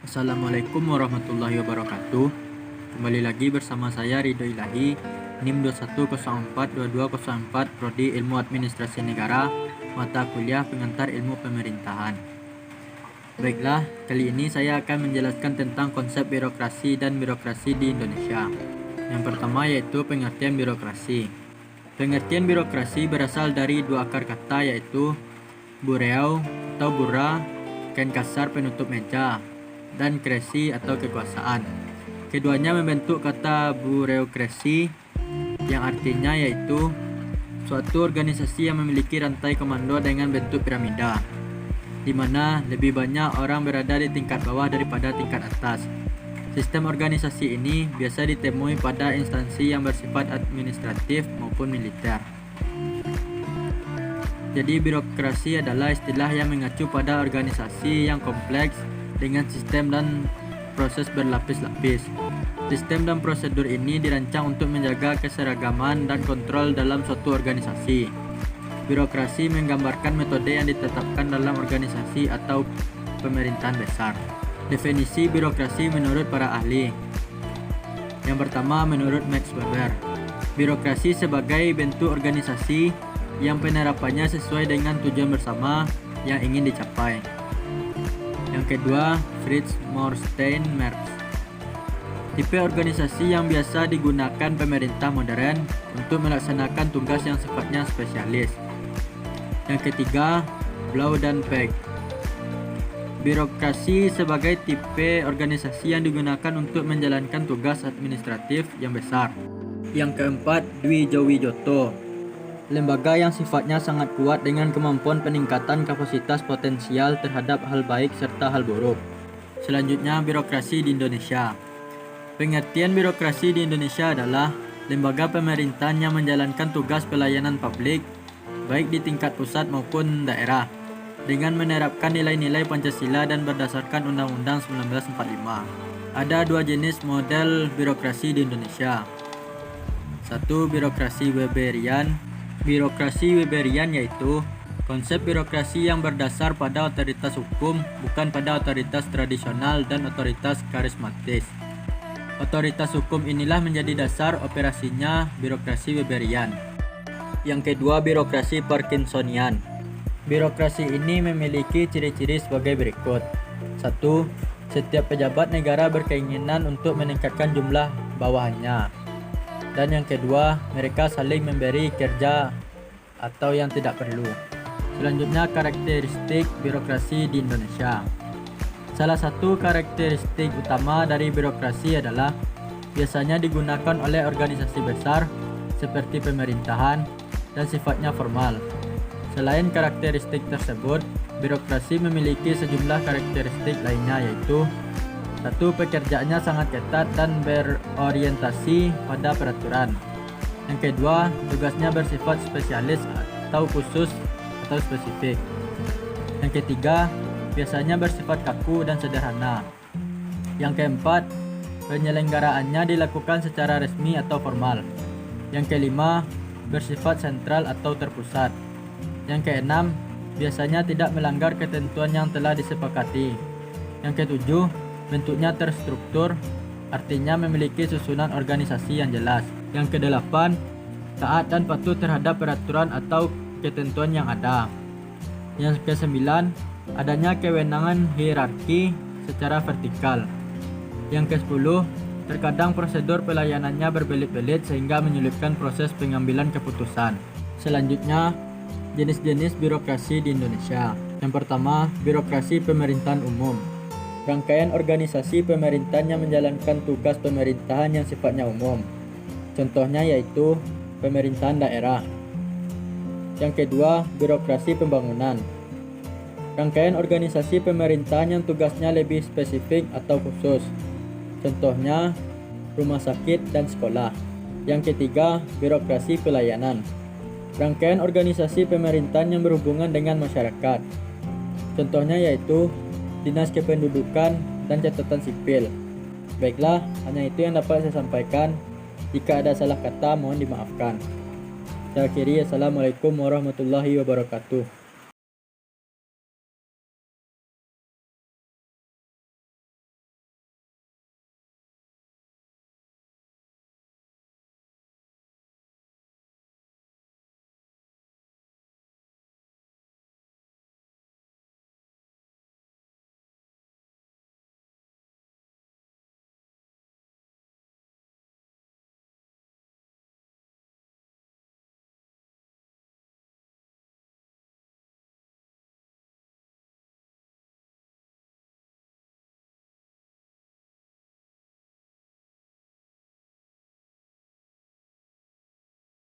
Assalamualaikum warahmatullahi wabarakatuh. Kembali lagi bersama saya Ridho Ilahi, NIM 21042204, Prodi Ilmu Administrasi Negara, mata kuliah pengantar ilmu pemerintahan. Baiklah, kali ini saya akan menjelaskan tentang konsep birokrasi dan birokrasi di Indonesia. Yang pertama yaitu pengertian birokrasi. Pengertian birokrasi berasal dari dua akar kata yaitu bureau atau bura, kain kasar penutup meja, dan kresi atau kekuasaan. Keduanya membentuk kata bureokrasi yang artinya yaitu suatu organisasi yang memiliki rantai komando dengan bentuk piramida, di mana lebih banyak orang berada di tingkat bawah daripada tingkat atas. Sistem organisasi ini biasa ditemui pada instansi yang bersifat administratif maupun militer. Jadi birokrasi adalah istilah yang mengacu pada organisasi yang kompleks dengan sistem dan proses berlapis-lapis. Sistem dan prosedur ini dirancang untuk menjaga keseragaman dan kontrol dalam suatu organisasi. Birokrasi menggambarkan metode yang ditetapkan dalam organisasi atau pemerintahan besar. Definisi birokrasi menurut para ahli. Yang pertama, menurut Max Weber, birokrasi sebagai bentuk organisasi yang penerapannya sesuai dengan tujuan bersama yang ingin dicapai. Yang kedua, Fritz Morstein Merz, tipe organisasi yang biasa digunakan pemerintah modern untuk melaksanakan tugas yang sifatnya spesialis. Yang ketiga, Blau dan Peg, birokrasi sebagai tipe organisasi yang digunakan untuk menjalankan tugas administratif yang besar. Yang keempat, Dwi Jowijoto, lembaga yang sifatnya sangat kuat dengan kemampuan peningkatan kapasitas potensial terhadap hal baik serta hal buruk. Selanjutnya, birokrasi di Indonesia. Pengertian birokrasi di Indonesia adalah lembaga pemerintahan yang menjalankan tugas pelayanan publik baik di tingkat pusat maupun daerah dengan menerapkan nilai-nilai Pancasila dan berdasarkan Undang-Undang 1945. Ada dua jenis model birokrasi di Indonesia. Satu, birokrasi Weberian. Birokrasi Weberian yaitu konsep birokrasi yang berdasar pada otoritas hukum, bukan pada otoritas tradisional dan otoritas karismatis. Otoritas hukum inilah menjadi dasar operasinya birokrasi Weberian. Yang kedua, birokrasi Parkinsonian. Birokrasi ini memiliki ciri-ciri sebagai berikut. 1. Setiap pejabat negara berkeinginan untuk meningkatkan jumlah bawahannya. Dan yang kedua, mereka saling memberi kerja atau yang tidak perlu. Selanjutnya, karakteristik birokrasi di Indonesia. Salah satu karakteristik utama dari birokrasi adalah biasanya digunakan oleh organisasi besar seperti pemerintahan dan sifatnya formal. Selain karakteristik tersebut, birokrasi memiliki sejumlah karakteristik lainnya yaitu 1. Pekerjaannya sangat ketat dan berorientasi pada peraturan. Yang kedua, tugasnya bersifat spesialis atau khusus atau spesifik. Yang ketiga, biasanya bersifat kaku dan sederhana. Yang keempat, penyelenggaraannya dilakukan secara resmi atau formal. Yang kelima, bersifat sentral atau terpusat. Yang keenam, biasanya tidak melanggar ketentuan yang telah disepakati. Yang ketujuh, bentuknya terstruktur, artinya memiliki susunan organisasi yang jelas. Yang kedelapan, taat dan patuh terhadap peraturan atau ketentuan yang ada. Yang kesembilan, adanya kewenangan hierarki secara vertikal. Yang kesepuluh, terkadang prosedur pelayanannya berbelit-belit sehingga menyulitkan proses pengambilan keputusan. Selanjutnya, jenis-jenis birokrasi di Indonesia. Yang pertama, birokrasi pemerintahan umum. Rangkaian organisasi pemerintahan yang menjalankan tugas pemerintahan yang sifatnya umum. Contohnya yaitu pemerintahan daerah. Yang kedua, birokrasi pembangunan. Rangkaian organisasi pemerintahan yang tugasnya lebih spesifik atau khusus. Contohnya, rumah sakit dan sekolah. Yang ketiga, birokrasi pelayanan. Rangkaian organisasi pemerintahan yang berhubungan dengan masyarakat. Contohnya yaitu Dinas Kependudukan dan Catatan Sipil. Baiklah, hanya itu yang dapat saya sampaikan. Jika ada salah kata, mohon dimaafkan. Saya akhiri, Assalamualaikum warahmatullahi wabarakatuh.